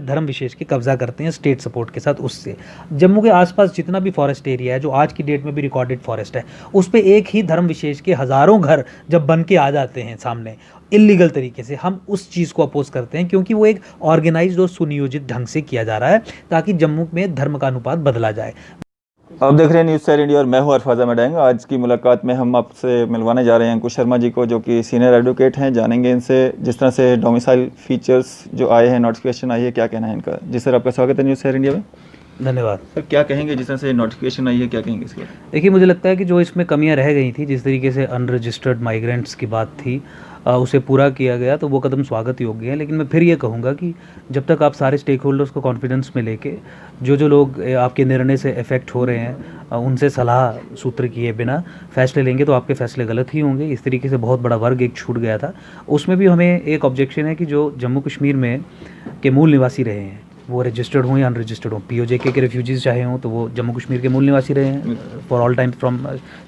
धर्म विशेष के कब्जा करते हैं स्टेट सपोर्ट के साथ। उससे जम्मू के आसपास जितना भी फॉरेस्ट एरिया है, जो आज की डेट में भी रिकॉर्डेड फॉरेस्ट है, उस पे एक ही धर्म विशेष के हज़ारों घर जब बन के आ जाते हैं सामने इलीगल तरीके से, हम उस चीज़ को अपोज करते हैं, क्योंकि वो एक ऑर्गेनाइज्ड और सुनियोजित ढंग से किया जा रहा है ताकि जम्मू में धर्म का अनुपात बदला जाए। आप देख रहे हैं न्यूज़ स्टार इंडिया और मैं हूं अरफाज अहमद डांग। आज की मुलाकात में हम आपसे मिलवाने जा रहे हैं अंकुश शर्मा जी को, जो कि सीनियर एडवोकेट हैं। जानेंगे इनसे जिस तरह से डोमिसाइल फीचर्स जो आए हैं, नोटिफिकेशन आई है, क्या कहना है इनका। जी सर, आपका स्वागत है न्यूज़ स्टार इंडिया में। धन्यवाद सर, क्या कहेंगे जिस तरह से नोटिफिकेशन आई है, क्या कहेंगे इसके? देखिए, मुझे लगता है कि जो इसमें कमियां रह गई थी, जिस तरीके से अनरजिस्टर्ड माइग्रेंट्स की बात थी, उसे पूरा किया गया, तो वो कदम स्वागत योग्य है। लेकिन मैं फिर ये कहूँगा कि जब तक आप सारे स्टेक होल्डर्स को कॉन्फिडेंस में लेके, जो लोग आपके निर्णय से इफ़ेक्ट हो रहे हैं, उनसे सलाह सूत्र किए बिना फैसले लेंगे, तो आपके फैसले गलत ही होंगे। इस तरीके से बहुत बड़ा वर्ग एक छूट गया था। उसमें भी हमें एक ऑब्जेक्शन है कि जो जम्मू कश्मीर में के मूल निवासी रहे हैं, वो रजिस्टर्ड हों या अनरजिस्टर्ड हों, POJK के रेफ्यूजीज़ चाहे हों, तो वो जम्मू कश्मीर के मूल निवासी रहे हैं for all time from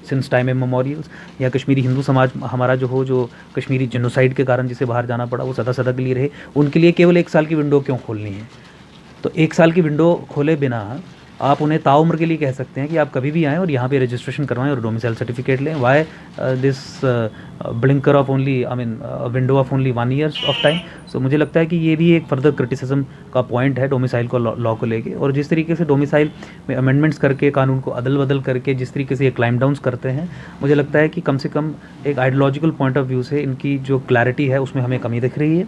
since time memorials, या कश्मीरी हिंदू समाज हमारा जो कश्मीरी जेनोसाइड के कारण जिसे बाहर जाना पड़ा, वो सदा के लिए रहे, उनके लिए केवल 1 साल की विंडो क्यों खोलनी है? तो 1 साल की विंडो खोले बिना आप उन्हें ताउम्र के लिए कह सकते हैं कि आप कभी भी आएँ और यहाँ पे रजिस्ट्रेशन करवाएं और डोमिसाइल सर्टिफिकेट लें। Why this blinker of only window of only 1 year of time? So मुझे लगता है कि ये भी एक फर्दर क्रिटिसिज्म का पॉइंट है डोमिसाइल को लॉ को लेके। और जिस तरीके से डोमिसाइल में अमेंडमेंट्स करके, कानून को अदल बदल करके जिस तरीके से ये क्लाइम डाउन्स करते हैं, मुझे लगता है कि कम से कम एक आइडियोलॉजिकल पॉइंट ऑफ व्यू से इनकी जो क्लैरिटी है उसमें हमें कमी दिख रही है।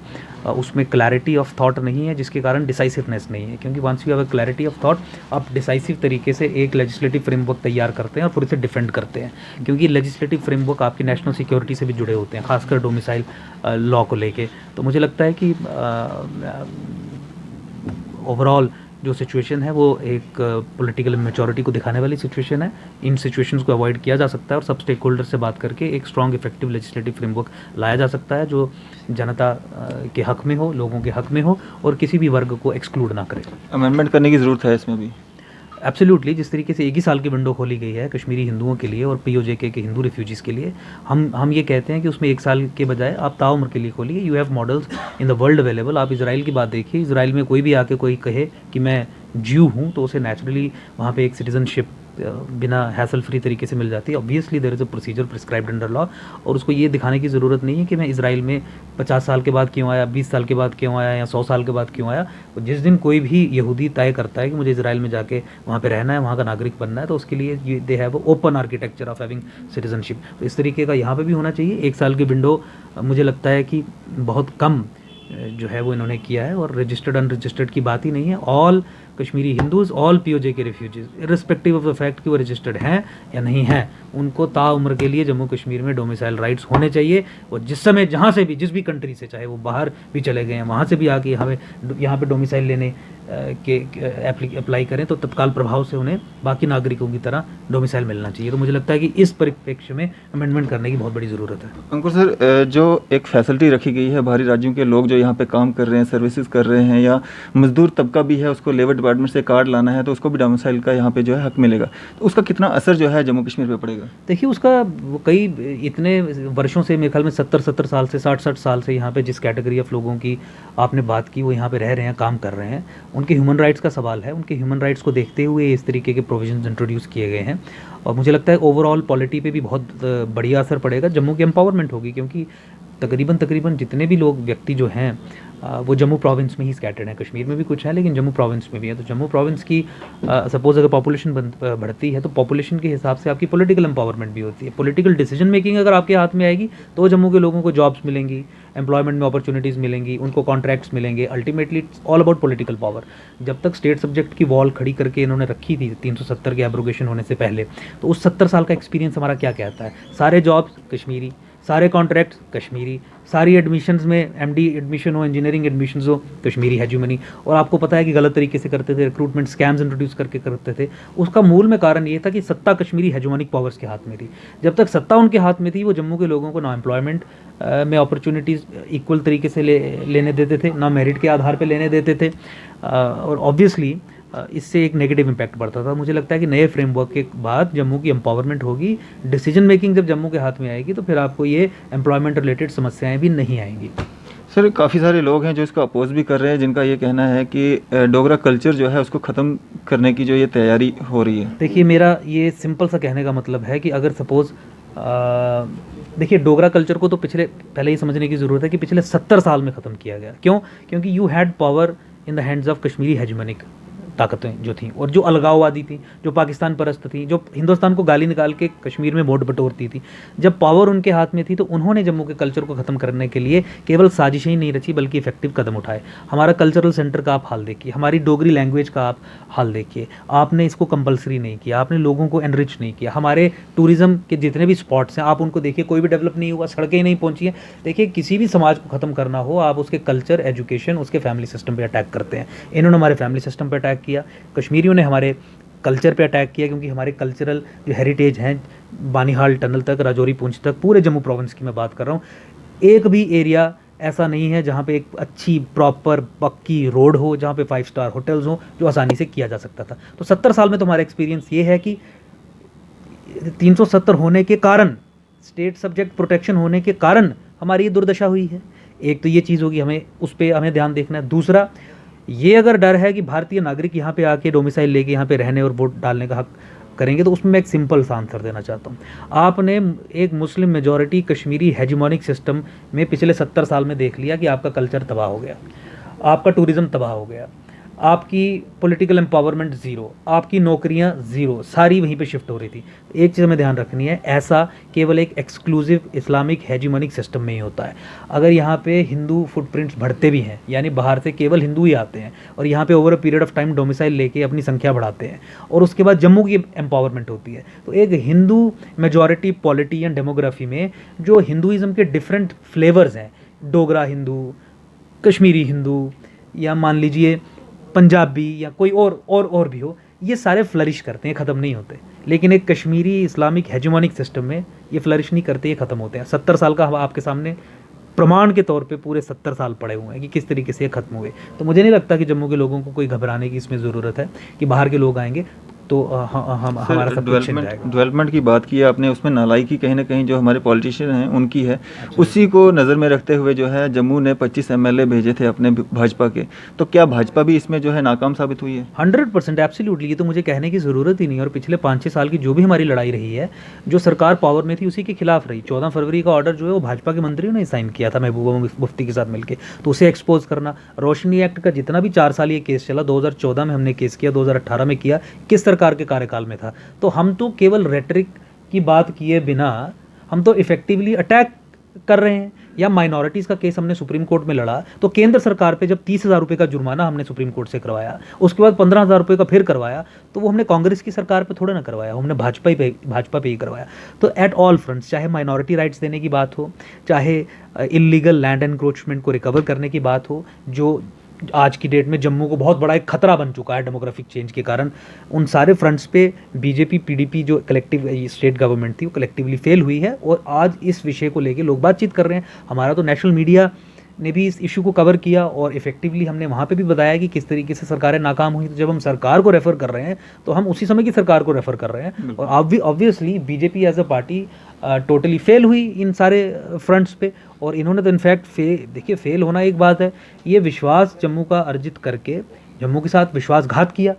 उसमें क्लैरिटी ऑफ थॉट नहीं है, जिसके कारण डिसाइसिवनेस नहीं है। क्योंकि once you have a clarity of thought, आप डिसाइसिव तरीके से एक लेजिस्लेटिव फ्रेमवर्क तैयार करते हैं और फिर उसे डिफेंड करते हैं, क्योंकि लेजिस्लेटिव फ्रेमवर्क आपकी नेशनल सिक्योरिटी से भी जुड़े होते हैं, खासकर डोमिसाइल लॉ को लेके। तो मुझे लगता है कि ओवरऑल जो सिचुएशन है वो एक पॉलिटिकल मैच्योरिटी को दिखाने वाली सिचुएशन है। इन सिचुएशंस को अवॉइड किया जा सकता है और सब स्टेक होल्डर से बात करके एक स्ट्रॉन्ग इफेक्टिव लेजिस्लेटिव फ्रेमवर्क लाया जा सकता है, जो जनता के हक में हो, लोगों के हक में हो और किसी भी वर्ग को एक्सक्लूड ना करे। अमेंडमेंट करने की ज़रूरत है इसमें भी? एब्सोल्युटली। जिस तरीके से 1 ही साल की विंडो खोली गई है कश्मीरी हिंदुओं के लिए और POJK के हिंदू रिफ्यूजीज़ के लिए, हम ये कहते हैं कि उसमें 1 साल के बजाय आप ताउम्र के लिए खोलिए। You have models in the world available. आप इसराइल की बात देखिए, इसराइल में कोई भी आके कोई कहे कि मैं ज्यू हूँ, तो उसे नेचुरली वहाँ पे एक सिटीजनशिप बिना हैसल फ्री तरीके से मिल जाती है। Obviously there is a procedure prescribed under law, और उसको ये दिखाने की ज़रूरत नहीं है कि मैं इसराइल में 50 साल के बाद क्यों आया, 20 साल के बाद क्यों आया, या 100 साल के बाद क्यों आया। जिस दिन कोई भी यहूदी तय करता है कि मुझे इसराइल में जाके वहाँ पे रहना है, वहाँ का नागरिक बनना है, तो उसके लिए they have open architecture of having citizenship. तो इस तरीके का यहाँ पे भी होना चाहिए। 1 साल की विंडो मुझे लगता है कि बहुत कम जो है वो इन्होंने किया है, और रजिस्टर्ड अनरजिस्टर्ड की बात ही नहीं है। All Kashmiri Hindus, all POJK refugees, irrespective of the fact कि वो रजिस्टर्ड हैं या नहीं हैं, उनको ताउम्र के लिए जम्मू कश्मीर में डोमिसाइल राइट्स होने चाहिए। और जिस समय जहाँ से भी, जिस भी कंट्री से, चाहे वो बाहर भी चले गए हैं, वहाँ से भी आके हमें यहाँ पे डोमिसाइल लेने के अप्लाई करें, तो तत्काल प्रभाव से उन्हें बाकी नागरिकों की तरह डोमिसाइल मिलना चाहिए। तो मुझे लगता है कि इस परिप्रेक्ष्य में अमेंडमेंट करने की बहुत बड़ी ज़रूरत है। अंकुर सर, जो एक फैसिलिटी रखी गई है, बाहरी राज्यों के लोग जो यहाँ पे काम कर रहे हैं, सर्विसेज कर रहे हैं, या मजदूर तबका भी है, उसको लेबर डिपार्टमेंट से कार्ड लाना है, तो उसको भी डोमिसाइल का यहाँ पे जो है हक मिलेगा, तो उसका कितना असर जो है जम्मू कश्मीर पे पड़ेगा? देखिए, उसका कई इतने वर्षों से, मेरे ख्याल में 70 साल से, 60 साल से यहाँ पे जिस कैटेगरी ऑफ लोगों की आपने बात की, वो यहाँ पे रह रहे हैं, काम कर रहे हैं, उनके ह्यूमन राइट्स का सवाल है। उनके ह्यूमन राइट्स को देखते हुए इस तरीके के प्रोविजंस इंट्रोड्यूस किए गए हैं, और मुझे लगता है ओवरऑल पॉलिटी पे भी बहुत बढ़िया असर पड़ेगा। जम्मू की एम्पावरमेंट होगी, क्योंकि तकरीबन जितने भी लोग, व्यक्ति जो हैं, वो जम्मू प्रोविंस में ही स्कैटर्ड हैं। कश्मीर में भी कुछ है, लेकिन जम्मू प्रोविंस में भी है। तो जम्मू प्रोविंस की सपोज अगर पॉपुलेशन बढ़ती है, तो पॉपुलेशन के हिसाब से आपकी पॉलिटिकल एम्पावरमेंट भी होती है। पॉलिटिकल डिसीजन मेकिंग अगर आपके हाथ में आएगी, तो जम्मू के लोगों को जॉब्स मिलेंगी, एम्प्लॉयमेंट में अपॉर्चुनिटीज़ मिलेंगी, उनको कॉन्ट्रैक्ट्स मिलेंगे। Ultimately it's all about political power. जब तक स्टेट सब्जेक्ट की वॉल खड़ी करके इन्होंने रखी थी 370 के एब्रोगेशन होने से पहले, तो उस 70 साल का एक्सपीरियंस हमारा क्या कहता है? सारे जॉब्स कश्मीरी, सारे कॉन्ट्रैक्ट कश्मीरी, सारी एडमिशन्स में MD एडमिशन हो, इंजीनियरिंग एडमिशन हो, कश्मीरी हेजुमनी। और आपको पता है कि गलत तरीके से करते थे, रिक्रूटमेंट स्कैम्स इंट्रोड्यूस करके करते थे। उसका मूल में कारण ये था कि सत्ता कश्मीरी हेजुमनिक पावर्स के हाथ में थी। जब तक सत्ता उनके हाथ में थी, वो जम्मू के लोगों को ना एम्प्लॉयमेंट में अपॉर्चुनिटीज़ इक्वल तरीके से लेने देते थे, ना मेरिट के आधार पर लेने देते थे, और ऑब्वियसली इससे एक नेगेटिव इम्पैक्ट पड़ता था। मुझे लगता है कि नए फ्रेमवर्क के बाद जम्मू की एम्पावरमेंट होगी, डिसीजन मेकिंग जब जम्मू के हाथ में आएगी, तो फिर आपको ये एम्प्लॉयमेंट रिलेटेड समस्याएं भी नहीं आएंगी। सर काफ़ी सारे लोग हैं जो इसको अपोज भी कर रहे हैं, जिनका ये कहना है कि डोगरा कल्चर जो है उसको ख़त्म करने की जो ये तैयारी हो रही है। देखिए, मेरा ये सिंपल सा कहने का मतलब है कि अगर सपोज़ देखिए, डोगरा कल्चर को तो पहले ये समझने की ज़रूरत है कि पिछले 70 साल में ख़त्म किया गया। क्यों? क्योंकि you had power in the hands of Kashmiri hegemonic ताकतें जो थी, और जो अलगाववादी थी, जो पाकिस्तान परस्त थी, जो हिंदुस्तान को गाली निकाल के कश्मीर में वोट बटोरती थी, जब पावर उनके हाथ में थी तो उन्होंने जम्मू के कल्चर को ख़त्म करने के लिए केवल साजिशें ही नहीं रची बल्कि इफेक्टिव कदम उठाए। हमारा कल्चरल सेंटर का आप हाल देखिए, हमारी डोगरी लैंग्वेज का आप हाल देखिए, आपने इसको कंपलसरी नहीं किया, आपने लोगों को एनरिच नहीं किया। हमारे टूरिज़्म के जितने भी स्पॉट्स हैं आप उनको देखिए, कोई भी डेवलप नहीं हुआ, सड़कें ही नहीं पहुँची हैं। देखिए, किसी भी समाज को ख़त्म करना हो आप उसके कल्चर, एजुकेशन, उसके फैमिली सिस्टम पर अटैक करते हैं। इन्होंने हमारे फैमिली सिस्टम पर अटैक किया, कश्मीरियों ने हमारे कल्चर पे अटैक किया, क्योंकि हमारे कल्चरल जो हेरिटेज हैं बानीहाल टनल तक, राजौरी पूंछ तक, पूरे जम्मू प्रोविंस की मैं बात कर रहा हूँ, एक भी एरिया ऐसा नहीं है जहाँ पे एक अच्छी प्रॉपर पक्की रोड हो, जहाँ पे 5 स्टार होटल्स हो, जो आसानी से किया जा सकता था। तो 70 साल में तो हमारा एक्सपीरियंस ये है कि 370 होने के कारण, स्टेट सब्जेक्ट प्रोटेक्शन होने के कारण हमारी ये दुर्दशा हुई है। एक तो ये चीज़ होगी, हमें उस पर हमें ध्यान देखना है। दूसरा, ये अगर डर है कि भारतीय नागरिक यहाँ पे आके डोमिसाइल लेके यहाँ पे रहने और वोट डालने का हक करेंगे, तो उसमें मैं एक सिंपल सा आंसर देना चाहता हूँ। आपने एक मुस्लिम मेजॉरिटी कश्मीरी हेजिमोनिक सिस्टम में पिछले 70 साल में देख लिया कि आपका कल्चर तबाह हो गया, आपका टूरिज़्म तबाह हो गया, आपकी पॉलिटिकल एम्पावरमेंट ज़ीरो, आपकी नौकरियां ज़ीरो, सारी वहीं पे शिफ्ट हो रही थी। एक चीज़ हमें ध्यान रखनी है, ऐसा केवल एक एक्सक्लूसिव इस्लामिक हेजिमोनिक सिस्टम में ही होता है। अगर यहाँ पे हिंदू फुटप्रिंट्स बढ़ते भी हैं, यानी बाहर से केवल हिंदू ही आते हैं और यहाँ पे over a period of time domicile लेके अपनी संख्या बढ़ाते हैं, और उसके बाद जम्मू की एम्पावरमेंट होती है, तो एक Hindu majority polity and demography में जो हिंदुज़म के डिफरेंट फ्लेवर्स हैं, डोगरा हिंदू, कश्मीरी हिंदू, या मान लीजिए पंजाबी, या कोई और भी हो, ये सारे फ्लरिश करते हैं, ख़त्म नहीं होते। लेकिन एक कश्मीरी इस्लामिक हेजिमोनिक सिस्टम में ये फ्लरिश नहीं करते, ये ख़त्म होते हैं। 70 साल का हम आपके सामने प्रमाण के तौर पे पूरे 70 साल पड़े हुए हैं कि किस तरीके से ये ख़त्म हुए। तो मुझे नहीं लगता कि जम्मू के लोगों को कोई घबराने की इसमें ज़रूरत है कि बाहर के लोग आएंगे तो हमारा सब कुछ छिन जाएगा। डेवलपमेंट की बात की आपने, उसमें नालायकी कहीं ना कहीं जो हमारे पॉलिटिशियन हैं उनकी है। उसी को नज़र में रखते हुए जो है जम्मू ने 25 MLA भेजे थे अपने भाजपा के, तो क्या भाजपा भी इसमें जो है नाकाम साबित हुई है? 100% एब्सोल्युटली, ये तो मुझे कहने की ज़रूरत ही नहीं। और पिछले 5-6 साल की जो भी हमारी लड़ाई रही है, जो सरकार पावर में थी उसी के खिलाफ रही। 14 फरवरी का ऑर्डर जो है वो भाजपा के मंत्रियों ने साइन किया था महबूबा मुफ्ती के साथ मिलकर, तो उसे एक्सपोज करना। रोशनी एक्ट का जितना भी 4 साल ये केस चला, 2014 में हमने केस किया, 2018 में किया, किस सरकार के कार्यकाल में था। तो हम तो केवल रेटरिक की बात किए बिना हम तो इफेक्टिवली अटैक कर रहे हैं। या माइनॉरिटीज़ का केस हमने सुप्रीम कोर्ट में लड़ा, तो केंद्र सरकार पे जब 30,000 रुपये का जुर्माना हमने सुप्रीम कोर्ट से करवाया, उसके बाद 15,000 रुपये का फिर करवाया, तो वो हमने कांग्रेस की सरकार पे थोड़ा ना करवाया, हमने भाजपा पे ही करवाया। तो एट ऑल फ्रंट्स, चाहे माइनॉरिटी राइट्स देने की बात हो, चाहे इलीगल लैंड एनक्रोचमेंट को रिकवर करने की बात हो, जो आज की डेट में जम्मू को बहुत बड़ा एक खतरा बन चुका है डेमोग्राफिक चेंज के कारण, उन सारे फ्रंट्स पे बीजेपी पीडीपी जो कलेक्टिव स्टेट गवर्नमेंट थी वो कलेक्टिवली फेल हुई है। और आज इस विषय को लेके लोग बातचीत कर रहे हैं। हमारा तो नेशनल मीडिया ने भी इस इशू को कवर किया और इफेक्टिवली हमने वहाँ पे भी बताया कि किस तरीके से सरकारें नाकाम हुई। तो जब हम सरकार को रेफ़र कर रहे हैं तो हम उसी समय की सरकार को रेफ़र कर रहे हैं। और obviously BJP as a party totally fail हुई इन सारे फ्रंट्स पे। और इन्होंने तो इनफैक्ट देखिए, फेल होना एक बात है, ये विश्वास जम्मू का अर्जित करके जम्मू के साथ विश्वासघात किया।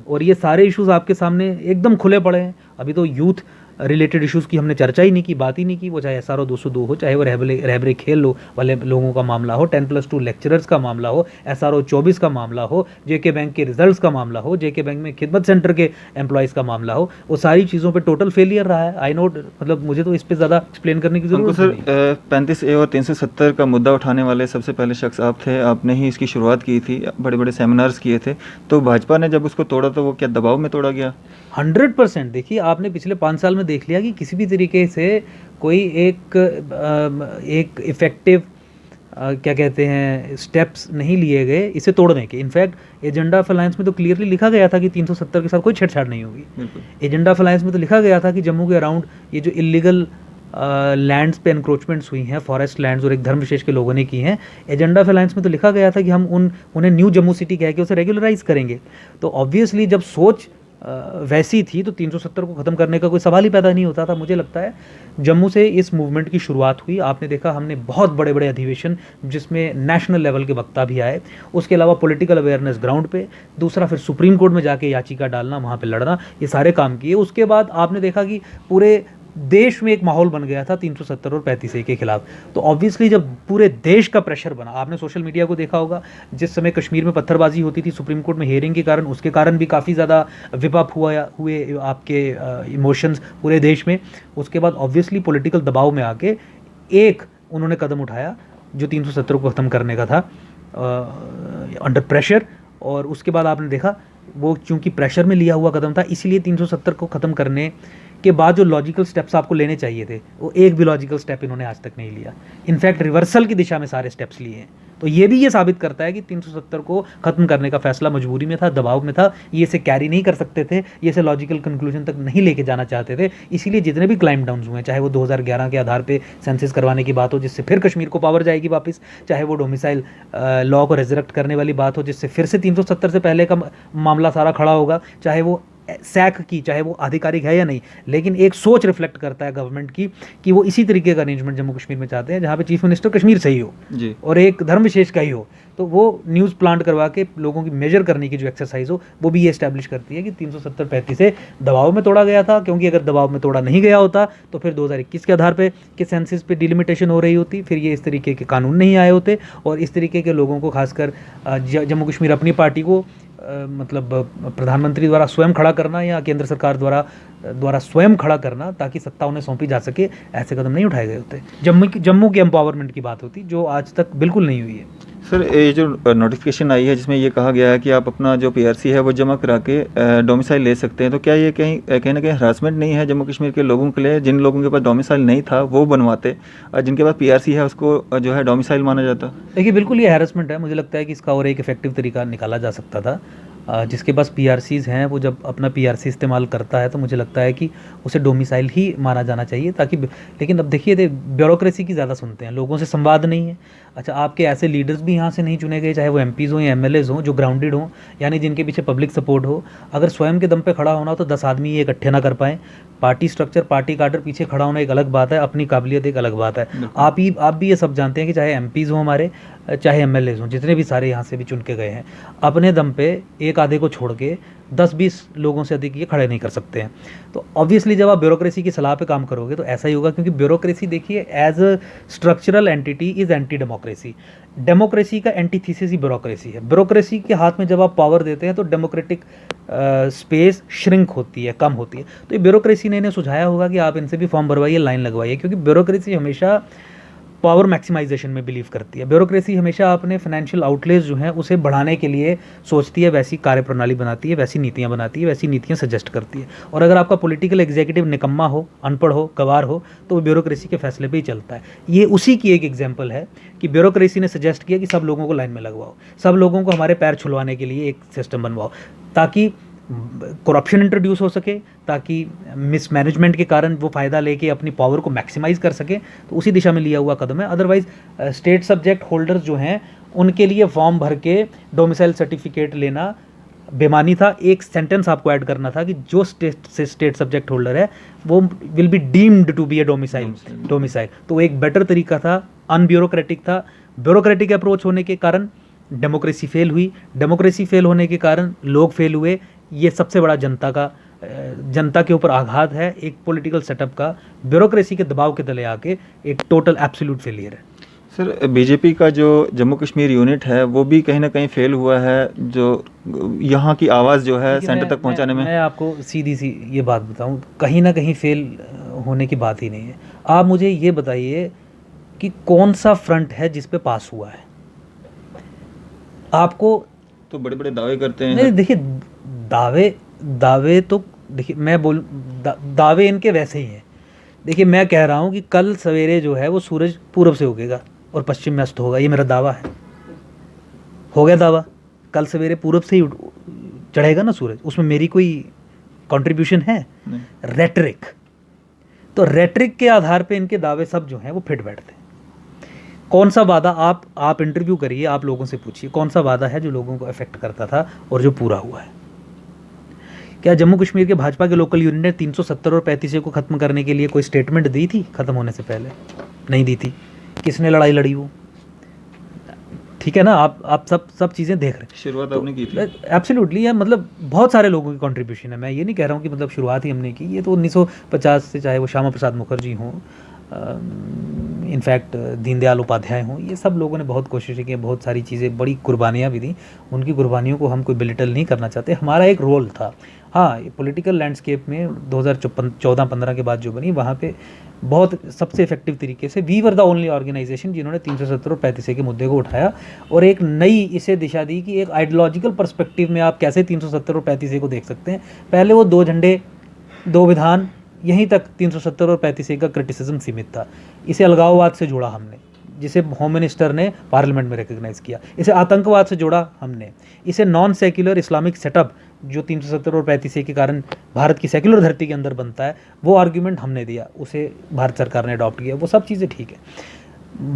और ये सारे इश्यूज़ आपके सामने एकदम खुले पड़े हैं। अभी तो यूथ रिलेटेड इश्यूज़ की हमने चर्चा ही नहीं की, बात ही नहीं की। वो चाहे SRO 202 हो, चाहे वो रहबरे खेल वाले लोगों का मामला हो, 10+2 लेक्चरर्स का मामला हो, SRO 24 का मामला हो, JK बैंक के रिजल्ट्स का मामला हो, JK बैंक में खिदमत सेंटर के एम्प्लॉयज़ का मामला हो, वो सारी चीज़ों पे टोटल फेलियर रहा है। आई नोट, मतलब मुझे तो इस पर ज़्यादा एक्सप्लेन करने की जरूरत नहीं। सर 35A और 370 का मुद्दा उठाने वाले सबसे पहले शख्स आप थे, आपने ही इसकी शुरुआत की थी, बड़े बड़े सेमिनार्स किए थे। तो भाजपा ने जब उसको तोड़ा तो वो क्या दबाव में तोड़ा गया? 100%। देखिए, आपने पिछले 5 साल में देख लिया कि किसी भी तरीके से कोई एक इफ़ेक्टिव क्या कहते हैं स्टेप्स नहीं लिए गए इसे तोड़ने के। इनफैक्ट एजेंडा ऑफ अलायंस में तो क्लियरली लिखा गया था कि 370 के साथ कोई छेड़छाड़ नहीं होगी। एजेंडा ऑफ अलायंस में तो लिखा गया था कि जम्मू के अराउंड ये जो इलीगल लैंड्स पे एनक्रोचमेंट्स हुई हैं, फॉरेस्ट लैंड्स और एक धर्म विशेष के लोगों ने की हैं, एजेंडा ऑफ अलायंस में तो लिखा गया था कि हम उन्हें न्यू जम्मू सिटी कह के उसे रेगुलराइज करेंगे। तो ऑब्वियसली जब सोच वैसी थी तो 370 को ख़त्म करने का कोई सवाल ही पैदा नहीं होता था। मुझे लगता है जम्मू से इस मूवमेंट की शुरुआत हुई। आपने देखा हमने बहुत बड़े बड़े अधिवेशन जिसमें नेशनल लेवल के वक्ता भी आए, उसके अलावा पॉलिटिकल अवेयरनेस ग्राउंड पे, दूसरा फिर सुप्रीम कोर्ट में जाके याचिका डालना, वहाँ पे लड़ना, ये सारे काम किए। उसके बाद आपने देखा कि पूरे देश में एक माहौल बन गया था 370 और 35A के खिलाफ। तो ऑब्वियसली जब पूरे देश का प्रेशर बना, आपने सोशल मीडिया को देखा होगा, जिस समय कश्मीर में पत्थरबाजी होती थी सुप्रीम कोर्ट में हियरिंग के कारण, उसके कारण भी काफ़ी ज़्यादा विपप हुए आपके इमोशंस पूरे देश में। उसके बाद ऑब्वियसली पॉलिटिकल दबाव में आके एक उन्होंने कदम उठाया जो 370 को ख़त्म करने का था अंडर प्रेशर। और उसके बाद आपने देखा वो चूंकि प्रेशर में लिया हुआ कदम था, इसलिए 370 को ख़त्म करने के बाद जो लॉजिकल स्टेप्स आपको लेने चाहिए थे वो एक भी लॉजिकल स्टेप इन्होंने आज तक नहीं लिया। इनफैक्ट रिवर्सल की दिशा में सारे स्टेप्स लिए हैं। तो ये भी ये साबित करता है कि 370 को ख़त्म करने का फैसला मजबूरी में था, दबाव में था, ये इसे कैरी नहीं कर सकते थे, ये इसे लॉजिकल कंक्लूजन तक नहीं लेके जाना चाहते थे। इसीलिए जितने भी क्लाइम डाउन्स हुए, चाहे वो 2011 के आधार पे सेंसस करवाने की बात हो जिससे फिर कश्मीर को पावर जाएगी वापस, चाहे वो डोमिसाइल लॉ को रेजरेक्ट करने वाली बात हो जिससे फिर से 370 से पहले का मामला सारा खड़ा होगा, चाहे वो सैक की, चाहे वो आधिकारिक है या नहीं, लेकिन एक सोच रिफ्लेक्ट करता है गवर्नमेंट की कि वो इसी तरीके का अरेंजमेंट जम्मू कश्मीर में चाहते हैं जहाँ पे चीफ मिनिस्टर कश्मीर से ही हो जी। और एक धर्म विशेष का ही हो। तो वो न्यूज़ प्लांट करवा के लोगों की मेजर करने की जो एक्सरसाइज हो वो भी ये एस्टैब्लिश करती है कि 370-35 से दबाव में तोड़ा गया था, क्योंकि अगर दबाव में तोड़ा नहीं गया होता तो फिर 2021 के आधार पे के सेंसस पे डिलिमिटेशन हो रही होती, फिर ये इस तरीके के कानून नहीं आए होते और इस तरीके के लोगों को, खासकर जम्मू कश्मीर अपनी पार्टी को मतलब प्रधानमंत्री द्वारा स्वयं खड़ा करना या केंद्र सरकार द्वारा स्वयं खड़ा करना ताकि सत्ता उन्हें सौंपी जा सके, ऐसे कदम नहीं उठाए गए होते। जम्मू के एम्पावरमेंट की बात होती जो आज तक बिल्कुल नहीं हुई है। सर, ये जो नोटिफिकेशन आई है जिसमें ये कहा गया है कि आप अपना जो पीआरसी है वो जमा करा के डोमिसाइल ले सकते हैं, तो क्या ये कहीं ना कहीं हरासमेंट नहीं है जम्मू कश्मीर के लोगों के लिए? जिन लोगों के पास डोमिसाइल नहीं था वो बनवाते, और जिनके पास पीआरसी है उसको जो है डोमिसाइल माना जाता। देखिए बिल्कुल ये हैरेसमेंट है। मुझे लगता है कि इसका और एक इफेक्टिव तरीका निकाला जा सकता था। जिसके पास पीआरसीज़ हैं वो जब अपना पीआरसी इस्तेमाल करता है तो मुझे लगता है कि उसे डोमिसाइल ही माना जाना चाहिए ताकि, लेकिन अब देखिए ब्यूरोक्रेसी की ज़्यादा सुनते हैं, लोगों से संवाद नहीं है। अच्छा, आपके ऐसे लीडर्स भी यहाँ से नहीं चुने गए, चाहे वो एमपीज़ हों या एमएलएज़ हों, जो ग्राउंडेड हों, यानी जिनके पीछे पब्लिक सपोर्ट हो। अगर स्वयं के दम पे खड़ा होना तो 10 आदमी ये इकट्ठे ना कर पाएँ। पार्टी स्ट्रक्चर, पार्टी कार्डर पीछे खड़ा होना एक अलग बात है, अपनी काबिलियत एक अलग बात है। आप भी ये सब जानते हैं कि चाहे एमपीज़ हों हमारे, चाहे एमएलएज़ हों, जितने भी सारे यहाँ से भी चुन के गए हैं, अपने दम पे एक आधे को छोड़ के 10-20 लोगों से अधिक ये खड़े नहीं कर सकते हैं। तो ऑब्वियसली जब आप ब्यूरोक्रेसी की सलाह पे काम करोगे तो ऐसा ही होगा, क्योंकि ब्यूरोक्रेसी देखिए as a structural entity is anti democracy. Democracy का एंटीथीसिस ही ब्यूरोक्रेसी है। ब्यूरोक्रेसी के हाथ में जब आप पावर देते हैं तो डेमोक्रेटिक स्पेस श्रिंक होती है, कम होती है। तो ये ब्यूरोक्रेसी ने इन्हें सुझाया होगा कि आप इनसे भी फॉर्म भरवाइए, लाइन लगवाइए, क्योंकि ब्यूरोक्रेसी हमेशा पावर मैक्सिमाइजेशन में बिलीव करती है। ब्यूरोक्रेसी हमेशा अपने फाइनेंशियल आउटलेज जो हैं उसे बढ़ाने के लिए सोचती है, वैसी कार्यप्रणाली बनाती है, वैसी नीतियाँ बनाती है, वैसी नीतियाँ सजेस्ट करती है। और अगर आपका पॉलिटिकल एग्जीक्यूटिव निकम्मा हो, अनपढ़ हो, गवार हो, तो वो ब्यूरोक्रेसी के फैसले पे ही चलता है। ये उसी की एक एग्जाम्पल है कि ब्यूरोक्रेसी ने सजेस्ट किया कि सब लोगों को लाइन में लगवाओ, सब लोगों को हमारे पैर छुलवाने के लिए एक सिस्टम बनवाओ, ताकि करप्शन इंट्रोड्यूस हो सके, ताकि मिसमैनेजमेंट के कारण वो फ़ायदा लेके अपनी पावर को मैक्सिमाइज कर सके। तो उसी दिशा में लिया हुआ कदम है। अदरवाइज़ स्टेट सब्जेक्ट होल्डर्स जो हैं उनके लिए फॉर्म भर के डोमिसाइल सर्टिफिकेट लेना बेमानी था। एक सेंटेंस आपको ऐड करना था कि जो स्टेट सब्जेक्ट होल्डर है वो will be deemed to be a domicile. तो एक बेटर तरीका था, अनब्यूरोक्रेटिक था। ब्यूरोक्रेटिक अप्रोच होने के कारण डेमोक्रेसी फेल हुई, डेमोक्रेसी फेल होने के कारण लोग फेल हुए। ये सबसे बड़ा जनता के ऊपर आघात है एक पॉलिटिकल सेटअप का, ब्यूरोक्रेसी के दबाव के तले आके एक टोटल एब्सोल्यूट फेलियर है। सर, बीजेपी का जो जम्मू कश्मीर यूनिट है वो भी कहीं ना कहीं फेल हुआ है, जो यहाँ की आवाज़ जो है सेंटर तक पहुँचाने में। मैं आपको सीधी सी ये बात बताऊँ, कहीं ना कहीं फेल होने की बात ही नहीं है। आप मुझे ये बताइए कि कौन सा फ्रंट है जिस पे पास हुआ है? आपको तो बड़े बड़े दावे करते हैं। नहीं, देखिए दावे तो देखिए दावे इनके वैसे ही हैं। देखिए मैं कह रहा हूँ कि कल सवेरे जो है वो सूरज पूरब से उगेगा और पश्चिम में अस्त होगा, ये मेरा दावा है। हो गया दावा, कल सवेरे पूरब से ही चढ़ेगा ना सूरज, उसमें मेरी कोई कंट्रीब्यूशन है? रेटरिक। तो रेटरिक के आधार पे इनके दावे सब जो हैं वो फिट बैठते हैं। कौन सा वादा, आप इंटरव्यू करिए, आप लोगों से पूछिए कौन सा वादा है जो लोगों को अफेक्ट करता था और जो पूरा हुआ है। क्या जम्मू कश्मीर के भाजपा के लोकल यूनिट ने 370 और 35 को ख़त्म करने के लिए कोई स्टेटमेंट दी थी ख़त्म होने से पहले? नहीं दी थी। किसने लड़ाई लड़ी वो? ठीक है ना, आप सब चीज़ें देख रहे हैं। शुरुआत आपने की थी। एब्सोल्युटली यार, मतलब बहुत सारे लोगों की कंट्रीब्यूशन है। मैं ये नहीं कह रहा हूँ कि मतलब शुरुआत ही हमने की, ये तो 1950 से, चाहे वो श्यामा प्रसाद मुखर्जी हों, इनफैक्ट दीनदयाल उपाध्याय हों, ये सब लोगों ने बहुत कोशिशें की, बहुत सारी चीज़ें, बड़ी कुर्बानियाँ भी दी। उनकी कुर्बानियों को हम कोई बिलिटल नहीं करना चाहते, हमारा एक रोल था। हाँ, पॉलिटिकल लैंडस्केप में 2014-15 के बाद जो बनी, वहाँ पे बहुत सबसे इफेक्टिव तरीके से we were the only organisation जिन्होंने 370 और 35 के मुद्दे को उठाया और एक नई इसे दिशा दी कि एक आइडियोलॉजिकल पर्सपेक्टिव में आप कैसे 370 और 35 को देख सकते हैं। पहले वो 2 झंडे 2 विधान, यहीं तक 370 और 35 का क्रिटिसिज्म सीमित था। इसे अलगाववाद से जोड़ा हमने, जिसे होम मिनिस्टर ने पार्लियामेंट में रिकग्नाइज़ किया। इसे आतंकवाद से जोड़ा हमने। इसे नॉन सेक्युलर इस्लामिक सेटअप जो 370 और 35 के कारण भारत की सेक्युलर धरती के अंदर बनता है, वो आर्ग्यूमेंट हमने दिया, उसे भारत सरकार ने अडॉप्ट किया। वो सब चीज़ें ठीक है,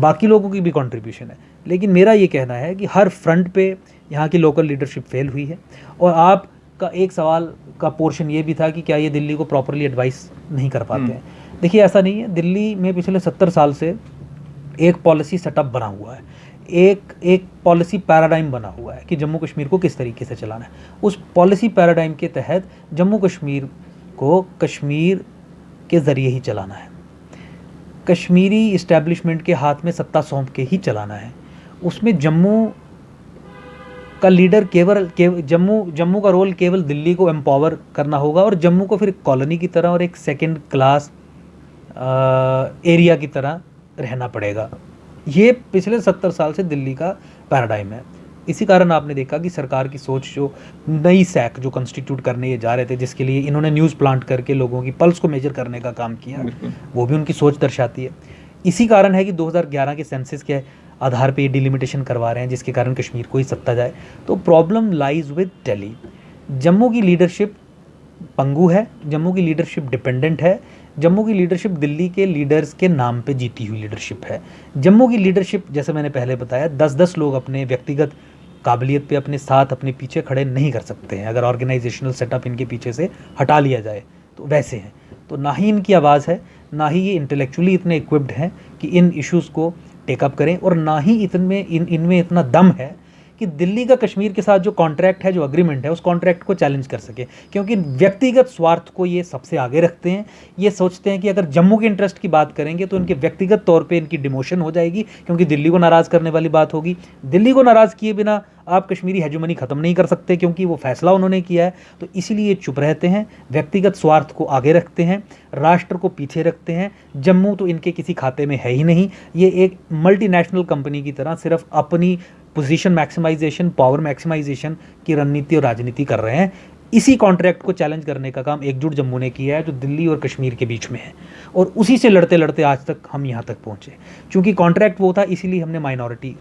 बाकी लोगों की भी कंट्रीब्यूशन है, लेकिन मेरा ये कहना है कि हर फ्रंट पे यहाँ की लोकल लीडरशिप फेल हुई है। और आपका एक सवाल का पोर्शन ये भी था कि क्या ये दिल्ली को प्रॉपरली एडवाइस नहीं कर पाते हैं। देखिए, ऐसा नहीं है। दिल्ली में पिछले 70 साल से एक पॉलिसी सेटअप बना हुआ है, एक पॉलिसी पैराडाइम बना हुआ है कि जम्मू कश्मीर को किस तरीके से चलाना है। उस पॉलिसी पैराडाइम के तहत जम्मू कश्मीर को कश्मीर के ज़रिए ही चलाना है, कश्मीरी इस्टेब्लिशमेंट के हाथ में सत्ता सौंप के ही चलाना है। उसमें जम्मू का लीडर जम्मू का रोल केवल दिल्ली को एम्पावर करना होगा और जम्मू को फिर एक कॉलोनी की तरह और एक सेकेंड क्लास एरिया की तरह रहना पड़ेगा। ये पिछले 70 साल से दिल्ली का पैराडाइम है। इसी कारण आपने देखा कि सरकार की सोच, जो नई सैक जो कंस्टिट्यूट करने ये जा रहे थे, जिसके लिए इन्होंने न्यूज़ प्लांट करके लोगों की पल्स को मेजर करने का काम किया, वो भी उनकी सोच दर्शाती है। इसी कारण है कि 2011 के सेंसस के आधार पे ये डिलिमिटेशन करवा रहे हैं, जिसके कारण कश्मीर को ही सत्ता जाए। तो problem lies with Delhi. Jammu की लीडरशिप पंगु है, जम्मू की लीडरशिप डिपेंडेंट है, जम्मू की लीडरशिप दिल्ली के लीडर्स के नाम पे जीती हुई लीडरशिप है। जम्मू की लीडरशिप, जैसे मैंने पहले बताया, 10-10 लोग अपने व्यक्तिगत काबिलियत पे अपने साथ अपने पीछे खड़े नहीं कर सकते हैं। अगर ऑर्गेनाइजेशनल सेटअप इनके पीछे से हटा लिया जाए तो वैसे हैं। तो ना ही इनकी आवाज़ है, ना ही ये इंटेलेक्चुअली इतने इक्विप्ड हैं कि इन इश्यूज़ को टेकअप करें, और ना ही इनमें इतना दम है कि दिल्ली का कश्मीर के साथ जो कॉन्ट्रैक्ट है, जो अग्रीमेंट है, उस कॉन्ट्रैक्ट को चैलेंज कर सके। क्योंकि व्यक्तिगत स्वार्थ को ये सबसे आगे रखते हैं। ये सोचते हैं कि अगर जम्मू के इंटरेस्ट की बात करेंगे तो इनके व्यक्तिगत तौर पे इनकी डिमोशन हो जाएगी, क्योंकि दिल्ली को नाराज़ करने वाली बात होगी। दिल्ली को नाराज़ किए बिना आप कश्मीरी हेजुमनी ख़त्म नहीं कर सकते, क्योंकि वो फैसला उन्होंने किया है। तो इसीलिए चुप रहते हैं, व्यक्तिगत स्वार्थ को आगे रखते हैं, राष्ट्र को पीछे रखते हैं। जम्मू तो इनके किसी खाते में है ही नहीं। ये एक मल्टीनेशनल कंपनी की तरह सिर्फ अपनी पोजीशन मैक्सिमाइजेशन, पावर मैक्सिमाइजेशन की रणनीति और राजनीति कर रहे हैं। इसी कॉन्ट्रैक्ट को चैलेंज करने का काम एकजुट जम्मू ने किया है, जो दिल्ली और कश्मीर के बीच में है, और उसी से लड़ते लड़ते आज तक हम यहाँ तक पहुँचे। चूँकि कॉन्ट्रैक्ट वो था, इसीलिए हमने माइनॉरिटी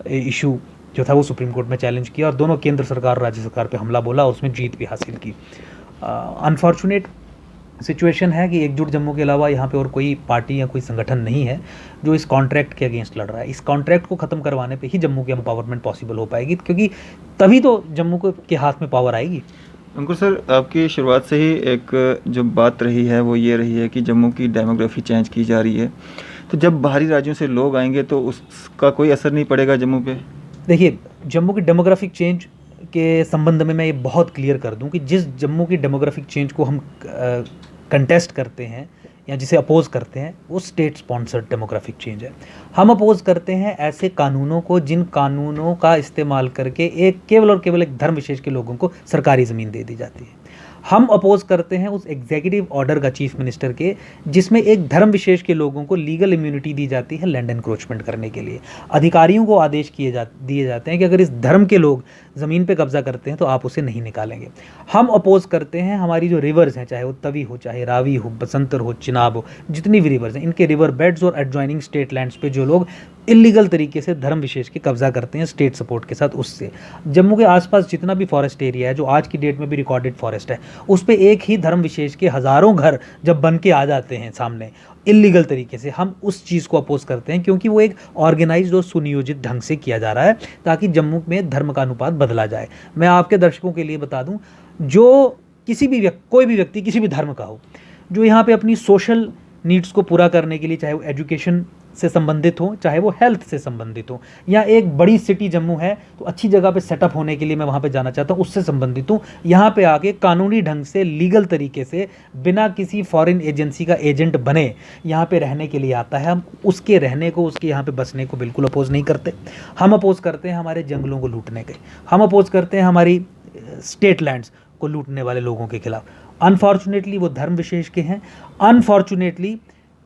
इशू जो था वो सुप्रीम कोर्ट में चैलेंज किया और दोनों केंद्र सरकार और राज्य सरकार पे हमला बोला और उसमें जीत भी हासिल की। अनफॉर्चुनेट सिचुएशन है कि एकजुट जम्मू के अलावा यहाँ पे और कोई पार्टी या कोई संगठन नहीं है जो इस कॉन्ट्रैक्ट के अगेंस्ट लड़ रहा है। इस कॉन्ट्रैक्ट को ख़त्म करवाने पे ही जम्मू की एम्पावरमेंट पॉसिबल हो पाएगी, क्योंकि तभी तो जम्मू के हाथ में पावर आएगी। अंकुर सर, आपकी शुरुआत से ही एक जो बात रही है वो ये रही है कि जम्मू की डेमोग्राफी चेंज की जा रही है, तो जब बाहरी राज्यों से लोग आएंगे तो उसका कोई असर नहीं पड़ेगा जम्मू पे? देखिए, जम्मू की डेमोग्राफिक चेंज के संबंध में मैं ये बहुत क्लियर कर दूं कि जिस जम्मू की डेमोग्राफिक चेंज को हम कंटेस्ट करते हैं या जिसे अपोज करते हैं, वो स्टेट स्पॉन्सर्ड डेमोग्राफिक चेंज है। हम अपोज करते हैं ऐसे कानूनों को जिन कानूनों का इस्तेमाल करके केवल और केवल एक धर्म विशेष के लोगों को सरकारी ज़मीन दे दी जाती है। हम अपोज करते हैं उस एग्जीक्यूटिव ऑर्डर का चीफ मिनिस्टर के, जिसमें एक धर्म विशेष के लोगों को लीगल इम्यूनिटी दी जाती है लैंड एनक्रोचमेंट करने के लिए। अधिकारियों को आदेश दिए जाते हैं कि अगर इस धर्म के लोग ज़मीन पे कब्जा करते हैं तो आप उसे नहीं निकालेंगे। हम अपोज करते हैं हमारी जो रिवर्स हैं, चाहे वो तवी हो, चाहे रावी हो, बसंतर हो, चिनाब हो, जितनी भी रिवर्स हैं, इनके रिवर बेड्स और एडजॉइनिंग स्टेट लैंड्स पे जो लोग इलीगल तरीके से धर्म विशेष के कब्जा करते हैं स्टेट सपोर्ट के साथ, उससे जम्मू के आसपास जितना भी फॉरेस्ट एरिया है, जो आज की डेट में भी रिकॉर्डेड फॉरेस्ट है, उस पर एक ही धर्म विशेष के हज़ारों घर जब बन के आ जाते हैं सामने इलीगल तरीके से, हम उस चीज़ को अपोज करते हैं, क्योंकि वो एक ऑर्गेनाइज्ड और सुनियोजित ढंग से किया जा रहा है ताकि जम्मू में धर्म का अनुपात बदला जाए। मैं आपके दर्शकों के लिए बता दूं, जो कोई भी व्यक्ति किसी भी धर्म का हो, जो यहाँ पे अपनी सोशल नीड्स को पूरा करने के लिए, चाहे वो एजुकेशन से संबंधित हो, चाहे वो हेल्थ से संबंधित हो, या एक बड़ी सिटी जम्मू है तो अच्छी जगह पे सेटअप होने के लिए मैं वहाँ पे जाना चाहता हूँ, उससे संबंधित हूँ, यहाँ पे आके कानूनी ढंग से, लीगल तरीके से, बिना किसी फॉरेन एजेंसी का एजेंट बने यहाँ पे रहने के लिए आता है, हम उसके रहने को, उसके यहाँ पे बसने को बिल्कुल अपोज नहीं करते। हम अपोज करते हैं हमारे जंगलों को लूटने के, हम अपोज करते हैं हमारी स्टेट लैंड्स को लूटने वाले लोगों के खिलाफ। अनफॉर्चुनेटली वो धर्म विशेष के हैं। अनफॉर्चुनेटली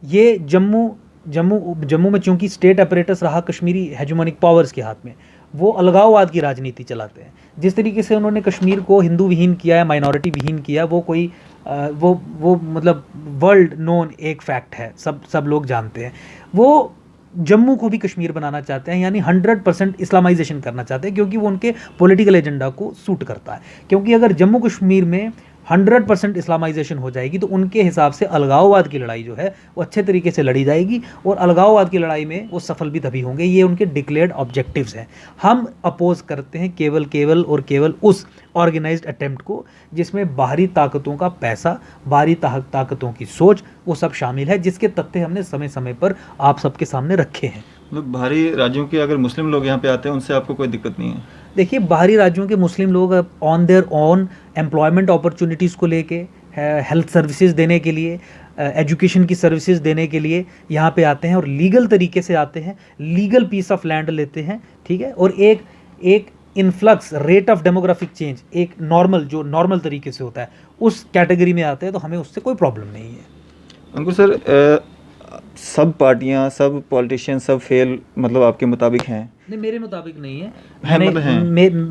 ये जम्मू में चूंकि स्टेट अपरेटस रहा कश्मीरी हेजुमोनिक पावर्स के हाथ में, वो अलगाववाद की राजनीति चलाते हैं। जिस तरीके से उन्होंने कश्मीर को हिंदू विहीन किया है, माइनॉरिटी विहीन किया, वो कोई वो मतलब वर्ल्ड नोन एक फैक्ट है, सब लोग जानते हैं। वो जम्मू को भी कश्मीर बनाना चाहते हैं, यानी 100% इस्लामाइजेशन करना चाहते हैं, क्योंकि वो उनके पॉलिटिकल एजेंडा को सूट करता है। क्योंकि अगर जम्मू कश्मीर में 100% इस्लामाइजेशन हो जाएगी तो उनके हिसाब से अलगाववाद की लड़ाई जो है वो अच्छे तरीके से लड़ी जाएगी, और अलगाववाद की लड़ाई में वो सफल भी तभी होंगे। ये उनके डिक्लेयर्ड ऑब्जेक्टिव्स हैं। हम अपोज करते हैं केवल उस ऑर्गेनाइज्ड अटेम्प्ट को जिसमें बाहरी ताकतों का पैसा, बाहरी ताकतों की सोच, वो सब शामिल है, जिसके तथ्य हमने समय समय पर आप सबके सामने रखे हैं। मतलब बाहरी राज्यों के अगर मुस्लिम लोग यहाँ पे आते हैं उनसे आपको कोई दिक्कत नहीं है? देखिए, बाहरी राज्यों के मुस्लिम लोग on their own employment opportunities को लेके, हेल्थ सर्विसेज देने के लिए, एजुकेशन की सर्विसेज देने के लिए यहाँ पे आते हैं, और लीगल तरीके से आते हैं, लीगल पीस ऑफ लैंड लेते हैं, ठीक है। और एक influx rate of demographic change, एक जो नॉर्मल तरीके से होता है, उस कैटेगरी में आते हैं, तो हमें उससे कोई प्रॉब्लम नहीं है। अंकुर सर, सब पार्टियां, सब पॉलिटिशियन, सब फेल मतलब आपके मुताबिक हैं? नहीं, मेरे मुताबिक नहीं है।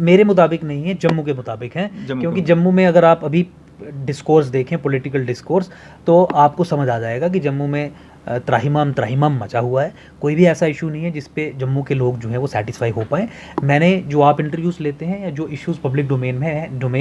मेरे मुताबिक नहीं है, जम्मू के मुताबिक हैं। क्योंकि जम्मू में अगर आप अभी डिस्कोर्स देखें, पॉलिटिकल डिस्कोर्स, तो आपको समझ आ जाएगा कि जम्मू में त्राहिमाम मचा हुआ है। कोई भी ऐसा इशू नहीं है जिस पे जम्मू के लोग जो हैं वो सेटिस्फाई हो पाएँ। मैंने जो आप इंटरव्यूज़ लेते हैं या जो इश्यूज़ पब्लिक डोमेन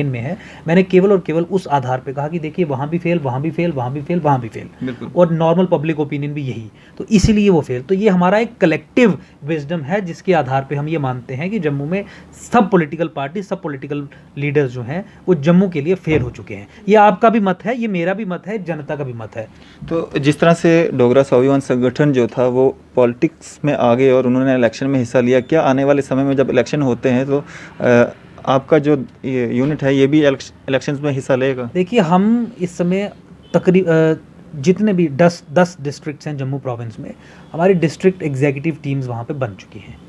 में है, मैंने केवल और केवल उस आधार पे कहा कि देखिए वहाँ भी फेल, वहाँ भी फेल, वहाँ भी फेल, वहाँ भी फेल, और नॉर्मल पब्लिक ओपिनियन भी यही, तो इसीलिए वो फेल। तो ये हमारा एक कलेक्टिव विजडम है, जिसके आधार पर हम ये मानते हैं कि जम्मू में सब पॉलिटिकल पार्टी, सब पॉलिटिकल लीडर्स जो हैं वो जम्मू के लिए फेल हो चुके हैं। ये आपका भी मत है, ये मेरा भी मत है, जनता का भी मत है। तो जिस तरह से डोगरा स्वाभिमान संगठन जो था वो पॉलिटिक्स में आ गए और उन्होंने इलेक्शन में हिस्सा लिया, क्या आने वाले समय में जब इलेक्शन होते हैं तो आपका जो यूनिट है ये भी इलेक्शंस में हिस्सा लेगा? देखिए, हम इस समय तकरीबन जितने भी 10 डिस्ट्रिक्ट्स हैं जम्मू प्रोविंस में, हमारी डिस्ट्रिक्ट एग्जीक्यूटिव टीम्स वहाँ पे बन चुकी हैं।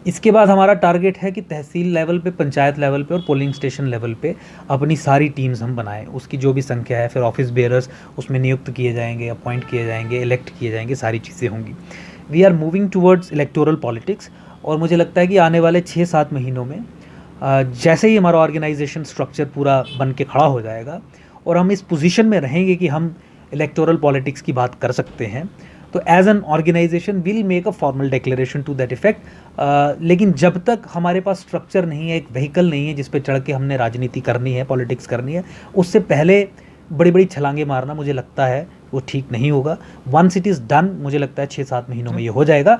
इसके बाद हमारा टारगेट है कि तहसील लेवल पे, पंचायत लेवल पे और पोलिंग स्टेशन लेवल पे अपनी सारी टीम्स हम बनाएं। उसकी जो भी संख्या है, फिर ऑफिस बेयरर्स उसमें नियुक्त किए जाएंगे, अपॉइंट किए जाएंगे, इलेक्ट किए जाएंगे, सारी चीज़ें होंगी। We are moving towards electoral politics, और मुझे लगता है कि आने वाले 6-7 महीनों में जैसे ही हमारा ऑर्गेनाइजेशन स्ट्रक्चर पूरा बन के खड़ा हो जाएगा और हम इस पोजीशन में रहेंगे कि हम इलेक्टोरल पॉलिटिक्स की बात कर सकते हैं, तो as an organisation will make a formal declaration to that effect. लेकिन जब तक हमारे पास स्ट्रक्चर नहीं है, एक व्हीकल नहीं है जिस पे चढ़ के हमने राजनीति करनी है, पॉलिटिक्स करनी है, उससे पहले बड़ी बड़ी छलांगे मारना मुझे लगता है वो ठीक नहीं होगा। वंस इट इज़ डन, मुझे लगता है 6-7 महीनों में ये हो जाएगा।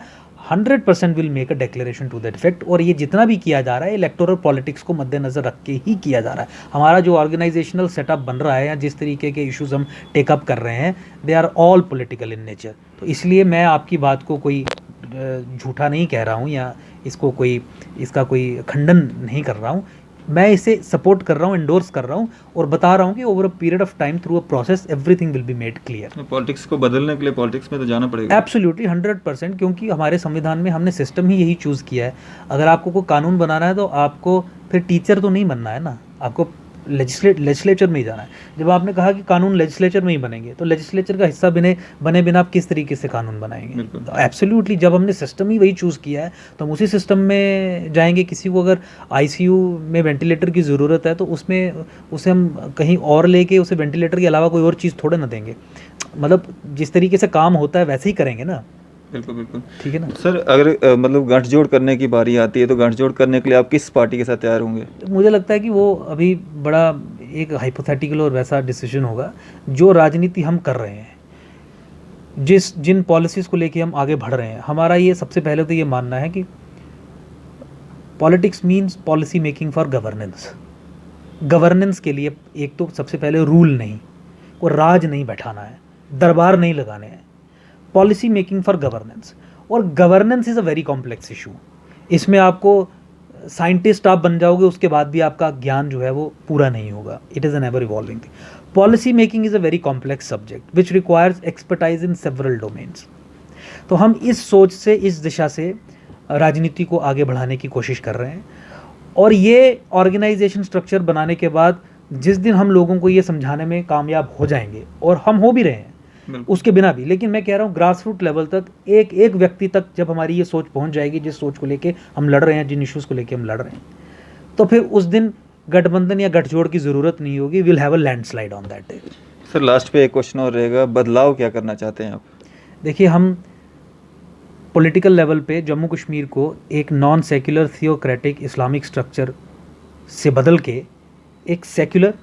100% will make a declaration to that effect. और ये जितना भी किया जा रहा है इलेक्टोरल पॉलिटिक्स को मद्देनज़र रख के ही किया जा रहा है। हमारा जो ऑर्गेनाइजेशनल सेटअप बन रहा है या जिस तरीके के इश्यूज हम टेकअप कर रहे हैं, they are all political in nature. तो इसलिए मैं आपकी बात को कोई झूठा नहीं कह रहा हूँ या इसका कोई खंडन नहीं कर रहा हूँ। मैं इसे सपोर्ट कर रहा हूँ, एंडोर्स कर रहा हूँ और बता रहा हूँ कि over a period of time through a process everything will be made clear. Politics को बदलने के लिए पॉलिटिक्स में तो जाना पड़ेगा। एब्सोल्युटली 100%, क्योंकि हमारे संविधान में हमने सिस्टम ही यही चूज़ किया है। अगर आपको कोई कानून बनाना है तो आपको फिर टीचर तो नहीं बनना है ना, आपको लेजिस्लेचर में ही जाना है। जब आपने कहा कि कानून लेजिस्लेचर में ही बनेंगे, तो लेजिस्लेचर का हिस्सा बने बिना आप किस तरीके से कानून बनाएंगे? तो एब्सोल्युटली, जब हमने सिस्टम ही वही चूज़ किया है तो हम उसी सिस्टम में जाएंगे। किसी को अगर आईसीयू में वेंटिलेटर की ज़रूरत है तो उसे हम कहीं और लेके उसे वेंटिलेटर के अलावा कोई और चीज़ थोड़े ना देंगे। मतलब जिस तरीके से काम होता है वैसे ही करेंगे ना। बिल्कुल ठीक है ना सर। अगर मतलब गांठजोड़ करने की बारी आती है तो गांठजोड़ करने के लिए आप किस पार्टी के साथ तैयार होंगे? मुझे लगता है कि वो अभी बड़ा एक हाइपोथेटिकल और वैसा डिसीजन होगा। जो राजनीति हम कर रहे हैं, जिन पॉलिसीज़ को लेके हम आगे बढ़ रहे हैं, हमारा ये सबसे पहले तो ये मानना है कि politics means policy making for governance. Governance के लिए एक तो सबसे पहले रूल नहीं, को राज नहीं बैठाना है, दरबार नहीं लगाने हैं, पॉलिसी मेकिंग फॉर गवर्नेंस। और governance is a very complex issue. इसमें आपको साइंटिस्ट आप बन जाओगे, उसके बाद भी आपका ज्ञान जो है वो पूरा नहीं होगा। It is an ever evolving thing. Policy making is a very complex subject which requires expertise in several domains. तो हम इस सोच से, इस दिशा से राजनीति को आगे बढ़ाने की कोशिश कर रहे हैं। और ये ऑर्गेनाइजेशन स्ट्रक्चर बनाने के बाद जिस दिन हम लोगों को ये समझाने में कामयाब हो जाएंगे, और हम हो भी रहे हैं उसके बिना भी, लेकिन मैं कह रहा हूँ ग्रास रूट लेवल तक, एक एक व्यक्ति तक जब हमारी ये सोच पहुँच जाएगी, जिस सोच को लेके हम लड़ रहे हैं, जिन इश्यूज़ को लेके हम लड़ रहे हैं, तो फिर उस दिन गठबंधन या गठजोड़ की ज़रूरत नहीं होगी। Will have a landslide on that day. Sir last पे एक क्वेश्चन और रहेगा, बदलाव क्या करना चाहते हैं आप? देखिए, हम पॉलिटिकल लेवल पे जम्मू कश्मीर को एक non secular theocratic Islamic structure से बदल के एक secular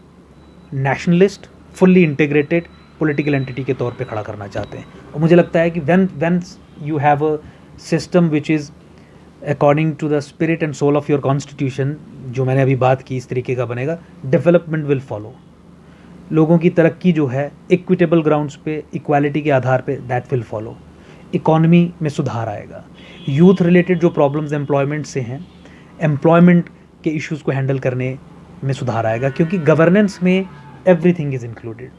nationalist fully integrated political entity के तौर पे खड़ा करना चाहते हैं। और मुझे लगता है कि when you have a system which is according to the spirit and soul of your constitution, जो मैंने अभी बात की, इस तरीके का बनेगा, डेवलपमेंट विल फॉलो। लोगों की तरक्की जो है इक्विटेबल ग्राउंड्स पे, इक्वालिटी के आधार पे, दैट विल फॉलो। इकॉनमी में सुधार आएगा। यूथ रिलेटेड जो प्रॉब्लम्स एम्प्लॉयमेंट से हैं, एम्प्लॉयमेंट के इश्यूज़ को हैंडल करने में सुधार आएगा, क्योंकि गवर्नेंस में everything is included.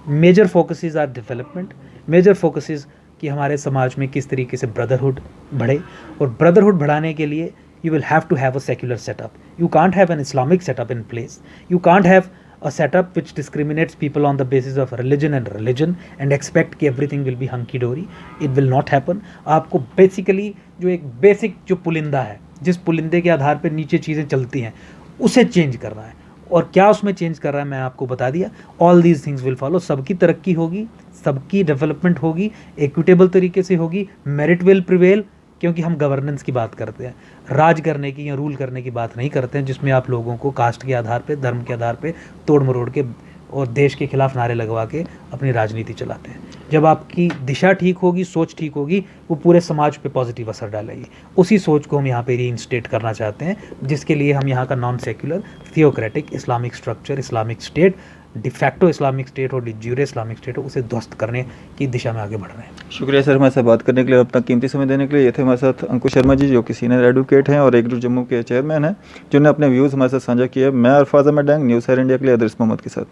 Major focuses are development, major focuses कि हमारे समाज में किस तरीके से ब्रदरहुड बढ़े, और ब्रदरहुड बढ़ाने के लिए you will have to have a secular setup. You can't have an Islamic setup in place. You can't have a setup which discriminates people on the basis of religion and expect कि everything will be hunky dory. It will not happen. आपको basically जो एक basic जो पुलिंदा है, जिस पुलिंदे के आधार पर नीचे चीज़ें चलती हैं, उसे चेंज करना है। और क्या उसमें चेंज कर रहा है मैं आपको बता दिया। All these things will follow. सबकी तरक्की होगी, सबकी डेवलपमेंट होगी, इक्विटेबल तरीके से होगी, मेरिट विल प्रिवेल, क्योंकि हम गवर्नेंस की बात करते हैं, राज करने की या रूल करने की बात नहीं करते हैं, जिसमें आप लोगों को कास्ट के आधार पे, धर्म के आधार पे तोड़ मरोड़ के और देश के खिलाफ नारे लगवा के अपनी राजनीति चलाते हैं। जब आपकी दिशा ठीक होगी, सोच ठीक होगी, वो पूरे समाज पे पॉजिटिव असर डालेगी। उसी सोच को हम यहाँ पे रीइंस्टेट करना चाहते हैं, जिसके लिए हम यहाँ का non secular theocratic Islamic structure, Islamic state, de facto Islamic state और डिज्यूरे इस्लामिक स्टेट हो, उसे ध्वस्त करने की दिशा में आगे बढ़ रहे हैं। शुक्रिया सर हमारे साथ बात करने के लिए, अपना कीमती समय देने के लिए। ये थे हमारे साथ अंकुश शर्मा जी, जो कि सीनियर एडवोकेट हैं और एकजुट जम्मू के चेयरमैन हैं, जिन्होंने अपने व्यूज़ हमारे साथ साझा किए। मैं अरफाज़ अहमद डैंग, न्यूज़ 7 इंडिया के लिए अदर्स मोहम्मद के साथ।